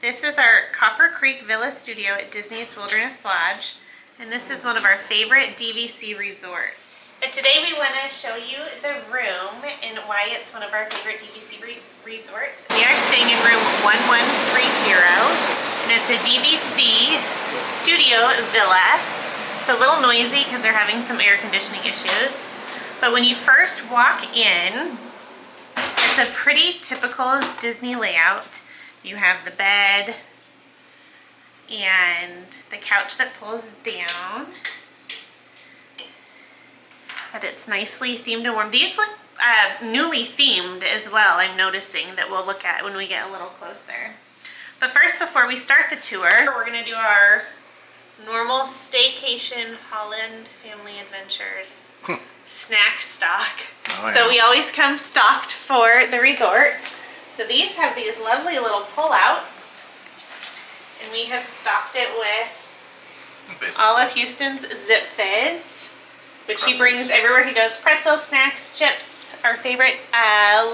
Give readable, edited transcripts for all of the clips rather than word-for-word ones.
This is our Copper Creek Villa Studio at Disney's Wilderness Lodge, and this is one of our favorite DVC resorts. But today we want to show you the room and why it's one of our favorite DVC resorts. We are staying in room 1130, and it's a DVC studio villa. It's a little noisy because they're having some air conditioning issues. But when you first walk in, it's a pretty typical Disney layout. You have the bed and the couch that pulls down. But it's nicely themed and warm. These look newly themed as well, I'm noticing, that we'll look at when we get a little closer. But first, before we start the tour, we're gonna do our normal staycation Holland family adventures snack stock. Oh, yeah. So we always come stocked for the resort. So these have these lovely little pull-outs, and we have stocked it with all of Houston's Zip Fizz, which he brings everywhere he goes. Pretzel snacks, chips, our favorite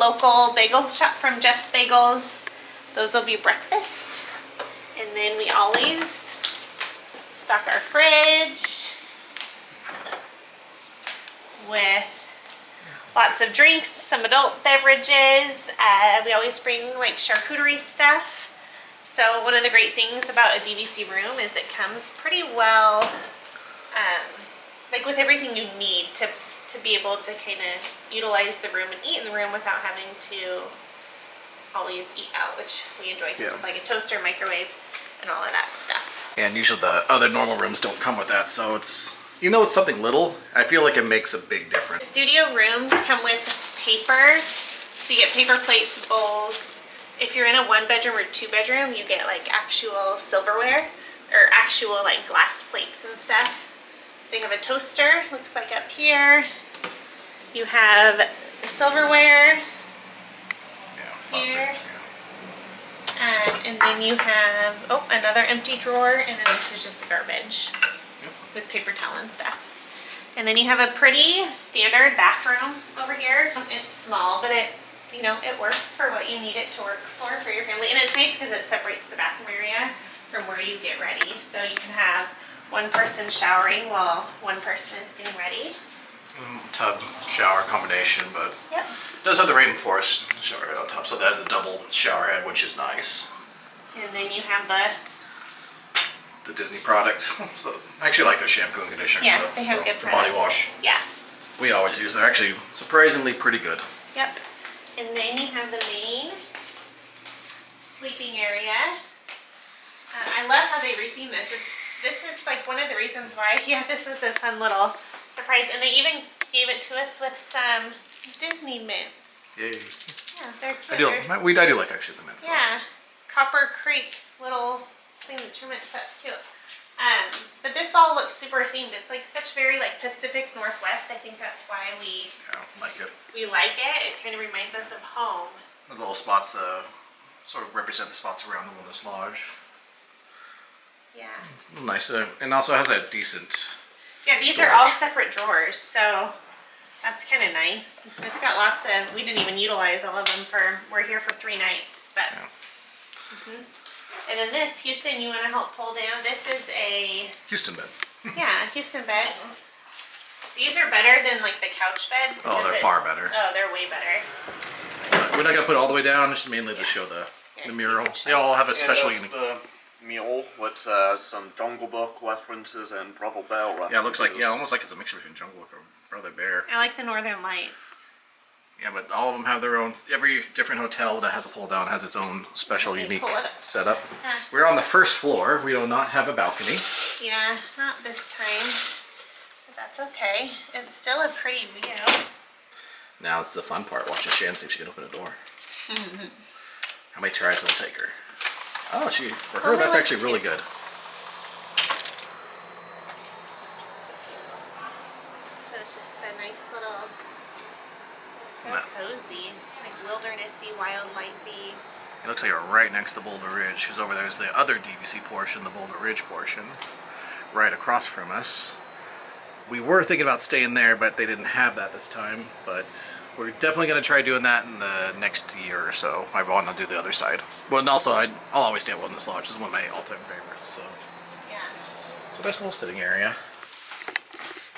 local bagel shop from Jeff's Bagels. Those will be breakfast. And then we always stock our fridge with lots of drinks, some adult beverages. We always bring like charcuterie stuff. So one of the great things about a DVC room is it comes pretty well, like with everything you need to be able to kind of utilize the room and eat in the room without having to always eat out, which we enjoy, like a toaster, microwave, and all of that stuff. And usually the other normal rooms don't come with that, so it's, even though it's something little, I feel like it makes a big difference. Studio rooms come with paper, so you get paper plates, bowls. If you're in a 1-bedroom or 2-bedroom, you get like actual silverware or actual like glass plates and stuff. They have a toaster, looks like up here. You have silverware here. And then you have, another empty drawer, and then this is just garbage with paper towel and stuff. And then you have a pretty standard bathroom over here. It's small, but it works for what you need it to work for your family. And it's nice because it separates the bathroom area from where you get ready. So you can have one person showering while one person is getting ready. Tub, shower combination, but it does have the rainforest shower head on top, so that has the double shower head, which is nice. And then you have the Disney products. So I actually like their shampoo and conditioner. Yeah, stuff. they have good the body wash. Yeah. We always use. They're actually surprisingly pretty good. Yep. And then you have the main sleeping area. I love how they retheme this. This is like one of the reasons why, this was a fun little surprise. And they even gave it to us with some Disney mints. Yay. Yeah, they're cute. I do like actually the mints. Yeah. Copper Creek little signature mints, that's cute. But this all looks super themed. It's like such very like Pacific Northwest. I think that's why we like it. We like it. It kind of reminds us of home. The little spots sort of represent the spots around the Wilderness Lodge. Yeah. Nice. And also has a decent these storage. are all separate drawers, so that's kind of nice. It's got lots of, we didn't even utilize all of them we're here for 3 nights, but. Yeah. And then this, Houston, you want to help pull down? This is a Houston bed. Houston bed. These are better than like the couch beds. Oh, they're far better. Oh, they're way better. We're not gonna put it all the way down. It's mainly to show the mural. They all have a special unique. The mural with some Jungle Book references and Brother Bear references. Yeah, it looks like almost like it's a mixture between Jungle Book and Brother Bear. I like the Northern Lights. Yeah, but all of them have their own. Every different hotel that has a pull down has its own special, unique setup. We're on the first floor. We do not have a balcony. Yeah, not this time. But that's okay. It's still a pretty view. Now it's the fun part. Watching Shan see if she can open a door. How many tries will it take her? Oh, for her that's actually really good. So it's just a nice little. So cozy, like wildernessy, wildlifey. It looks like we're right next to Boulder Ridge, because over there is the other DVC portion, the Boulder Ridge portion, right across from us. We were thinking about staying there, but they didn't have that this time. But we're definitely going to try doing that in the next year or so. I want to do the other side. But and also, I'll always stay at Wilderness Lodge. It's one of my all-time favorites. So, Yeah. so nice little sitting area.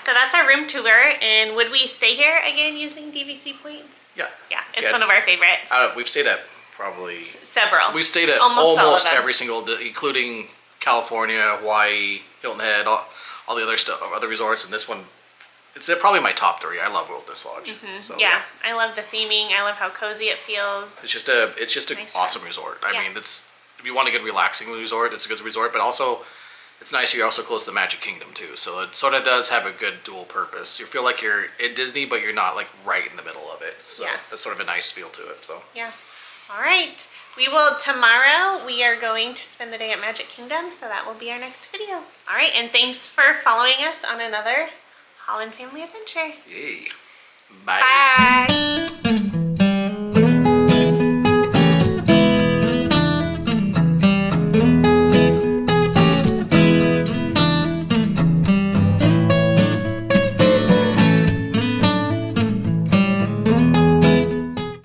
So that's our room tour, and would we stay here again using DVC points? Yeah. Yeah, it's one of our favorites. We've stayed at probably... Several. We stayed at almost all of them. every single, including California, Hawaii, Hilton Head, all the other stuff, other resorts, and this one, it's probably my top 3. I love Wilderness Lodge. So, Yeah, I love the theming. I love how cozy it feels. It's just an Nice awesome resort. I Yeah. mean, if you want a good relaxing resort, it's a good resort, but also it's nice you're also close to Magic Kingdom too. So it sort of does have a good dual purpose. You feel like you're at Disney, but you're not like right in the middle of it. So Yeah. that's sort of a nice feel to it. So Yeah. All right. Tomorrow we are going to spend the day at Magic Kingdom, so that will be our next video. All right, and thanks for following us on another Holland Family Adventure. yay. Bye. Bye.